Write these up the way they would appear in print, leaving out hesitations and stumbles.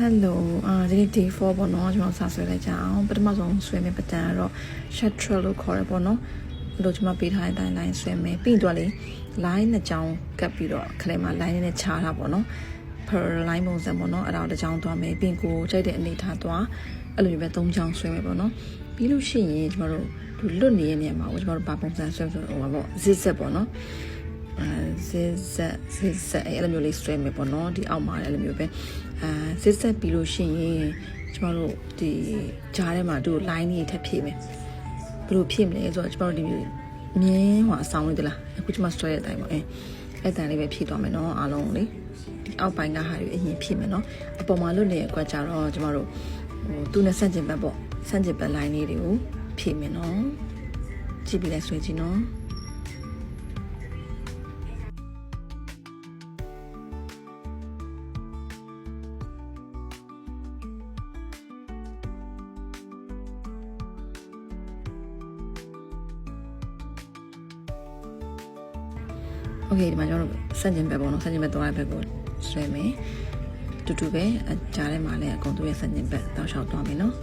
Hello ဒီနေ့ day 4ပေါ့နော်ကျွန်တော်စာဆွဲလိုက်ကြအောင်ပထမဆုံးဆွဲမယ့်ပတ်တန်ကတော့ shuttle လို့ခေါ်ရပေါ့နော်လို့ကျွန်မပေးထားတဲ့အတိုင်း line ဆွဲမယ်ပြီးတော့လေ line နှစ်ကြောင်းကပ်ပြီးတော့ခလဲမှာ line နဲ့ခြားတာပေါ့နော် per line ပုံစံပေါ့နော်အဲ့ဒါတစ်ကြောင်းသွားမယ်ပြီးကိုကြိုက်တဲ့အနေထားသွားအဲ့လိုပဲ၃ကြောင်းဆွဲမယ်ပေါ့နော်ပြီးလို့ရှိရင်ကျွန်တော်တို့လွတ်နေတဲ့နေရာမှာကျွန်တော်တို့ဘာပုံစံဆွဲဆိုဟိုပါပေါ့ zigzag ပေါ့နော်zigzag အဲ့လိုမျိုးလေးဆွဲမယ်ပေါ့နော်ဒီအောက်မှာလည်းအဲ့လိုမျိုးပဲzigzag ပြီးလို့ရှိရင်ကျွန်တော်တို့ဒီကြားထဲမှာတို့ line တွေထပ်ဖြည့်မယ်ဘယ်လိုဖြည့်မလဲဆိုတော့ကျွန်တော်တို့ဒီမြင်းဟွာဆောင်းလေးတလားအခုကျွန်မ straight တဲ့အတိုင်းပေါ့အဲ့တန်လေးပဲဖြည့်သွားမယ်နော်အားလုံးလေးဒီအောက်ပိုင်းကဟာတွေအရင်ဖြည့်မယ်နော်အပေါ်မှာလွတ်နေတဲ့အကွက်ကြတော့ကျွန်တော်တို့သူနဲ့ဆန့်ကျင်ဘက်ပေါ့ဆန့်ကျင်ဘက် line လေးတွေကိုဖြည့်မယ်နော်ကြည့်ပြီးလဲဆွဲကြည့်နော်โอเคဒီမှာကျွန်တော်တို့စန့်ကျင်ဘက်ပေါ့နော်စန့်ကျင်ဘက်သွားတဲ့ဘက်ကိုဆွဲမယ်တူတူပဲကြားထဲမှာလည်းအကုန်သူ့ရဲ့စန့်ကျင်ဘက်တောက်လျှောက်သွားမယ်နော်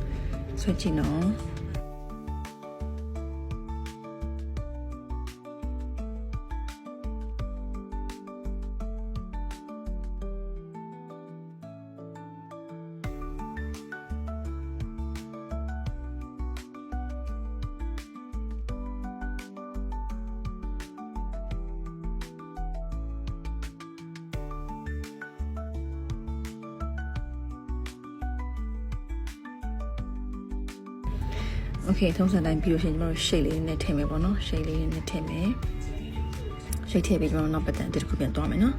ဆွဲကြည့်နော်โอเคထုံးစံတိုင်းပြီးလို့ရှိရင်ကျွန်တော်တို့ shade လေးနဲ့ထည့်မယ်ပေါ့နော် shade လေးနဲ့ထည့်မယ် shade ထည့်ပြီးကျွန်တော်နောက်ပတ်တန်တစ်ခုပြန်သွားမယ်နော်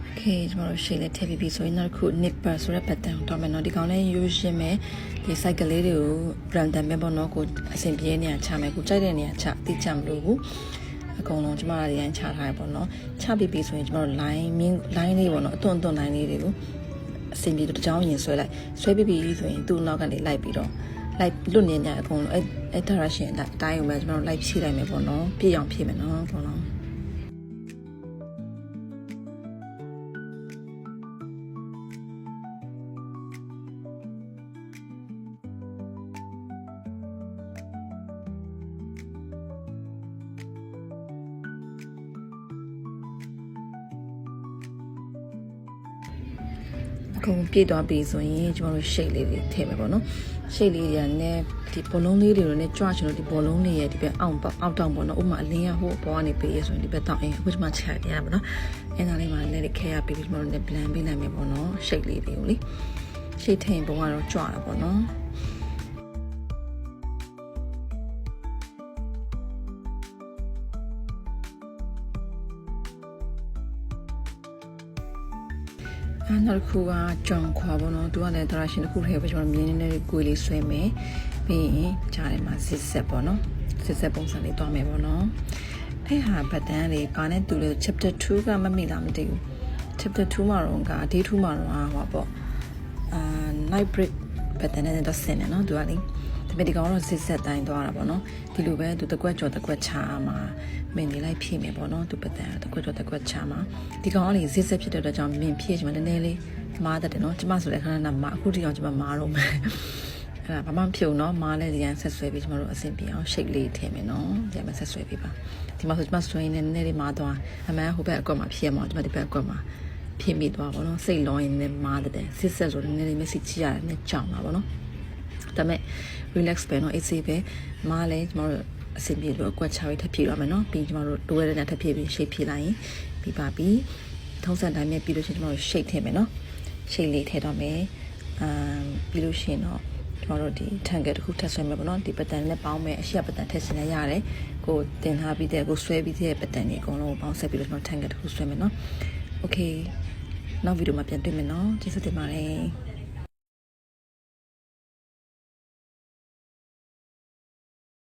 โอเคကျွန်တော်တို့ shade လေးထည့်ပြီးပြီဆိုရင်နောက်တစ်ခု nipper ဆိုတဲ့ပတ်တန်ကိုတော့မယ်နော်ဒီကောင်လေးရိုးရှင်းမယ်ဒီ cycle လေးတွေကို random ပဲပေါ့နော်ကိုအဆင်ပြေနေရချမယ်ကိုကြိုက်တဲ့နေရာချတိကျမလို့ဘူးအကုန်လုံးကျမတို့ရန်ချထားရပေါ့နော်ချပြီးပြီဆိုရင်ကျမတို့ line လေးပေါ့နော်အသွင် line လေးတွေကိုအစင်ပြေတစ်ကြောင်းရင်ဆွဲလိုက်ဆွဲပြီးပြီဆိုရင်သူ့နောက်ကနေလိုက်ပြီးတော့လိုက်လွတ်နေကြအကုန်လုံးအဲ့ direction အတိုင်းကိုပဲကျမတို့လိုက်ဖြည့်လိုက်မယ်ပေါ့နော်ပြည့်အောင်ဖြည့်မယ်နော်အကုန်လုံးအခုပြည့်သွားပြီဆိုရင်ကျွန်တော်တို့ shade လေးတွေထည့်မယ်ပေါ့နော် shade လေးတွေကလည်းဒီဘောလုံးလေးတွေနဲ့ကြွချင်လို့ဒီဘောလုံးလေးရဲ့ဒီဘက်အောက်တောင်ပေါ့နော်ဥမာအလင်းရဟိုဘောကနေပေးရဆိုရင်ဒီဘက်တောင်အခုကျွန်မချက်ရပါတော့အဲ့ဒါလေးမှာလည်းခဲရပြီးကျွန်တော်တို့လည်း blend ပေးနိုင်မယ်ပေါ့နော် shade လေးတွေကိုလေ shade ထည့်ရင်ပုံကတော့ကြွတာပေါ့နော်နောက်တစ်ခုကကြောင်ခွာပေါ့နော်သူကလည်း direction တစ်ခုထဲပဲကျွန်တော်မြင်းနေတဲ့ကိုယ်လေးဆွဲမယ်ပြီးရင်ကြားထဲမှာ zigzag ပေါ့နော် zigzag ပုံစံလေးတွားမယ်ပေါ့နော်အဲ့ဟာဘတ်တန်းလေးပါနဲ့တူလို့ chapter 2ကမမိလားမသိဘူး chapter 2မှာတော့က day 2မှာတော့ဟောပေါ့night break ဘတ်တန်းနဲ့တော့ဆင်နေနော်သူကလေဒါပေမဲ့ဒီကောင်တော့ zigzag တိုင်းသွားတာပေါ့နော်ဒီလိုပဲသူတစ်ကွက်ကြော်တစ်ကွက်ချာမှာမင်းနေလိုက်ဖြည့်မယ်ပေါ့နော်သူပတ်တန်တစ်ကွက်ကြော်တစ်ကွက်ချာမှာဒီကောင်ကလေ zigzag ဖြစ်တဲ့အတွက်ကြောင့်မင်းဖြည့်ချင်မှနည်းနည်းလေးမားတတ်တယ်နော်ကျမဆိုလည်းခဏခဏမားအခုဒီကောင်ကျမမားတော့မယ်အဲ့ဒါဘာမှမဖြုံနော်မားလဲဒီရန်ဆက်ဆွဲပြီးကျမတို့အဆင်ပြေအောင် shake လေးထည့်မယ်နော်ဒီမှာဆက်ဆွဲပြီးပါဒီမှာဆိုကျမဆွဲနေနည်းနည်းလေးမားသွားအမှန်ဟိုဘက်အကွက်မှာဖြည့်ရမှာကျမဒီဘက်အကွက်မှာဖြည့်မိသွားပါတော့စိတ်လောင်းရင်လည်းမားတဲ့ zigzag ဆိုတော့နည်းနည်းလေး message ကြည့်ရတယ်နဲ့ကြောင်တာပေါ့နော်ဒါမဲ့ relax ပဲเนาะ AC ပဲမားလဲကျမတို့အဆင်ပြေလို့အကွက်ချပြီးထပ်ဖြည့်ရမယ်เนาะပြီးကျမတို့တိုးရတဲ့ထပ်ဖြည့်ပြီး shape ဖြည့်လိုက်ရင်ပြီးပါပြီထုံးစံတိုင်းနဲ့ပြီးလို့ရှိရင်ကျမတို့ shape ထည့်မယ်เนาะ shape လေးထည့်တော့မယ်ပြီးလို့ရှိရင်တော့ကျမတို့ဒီ tangle တစ်ခုထပ်ဆွဲမယ်ပေါ့เนาะဒီပတ်တန်နဲ့ပေါင်းမယ်အရှိရပတ်တန်ထည့်စင်ရရတယ်ကိုတင်ထားပြီးတဲ့ကိုဆွဲပြီးတဲ့ပတ်တန်တွေအကုန်လုံးပေါင်းဆက်ပြီးတော့ကျမတို့ tangle တစ်ခုဆွဲမယ်เนาะ okay နောက်ဗီဒီယိုမှာပြန်တွေ့မယ်เนาะကျေးဇူးတင်ပါတယ်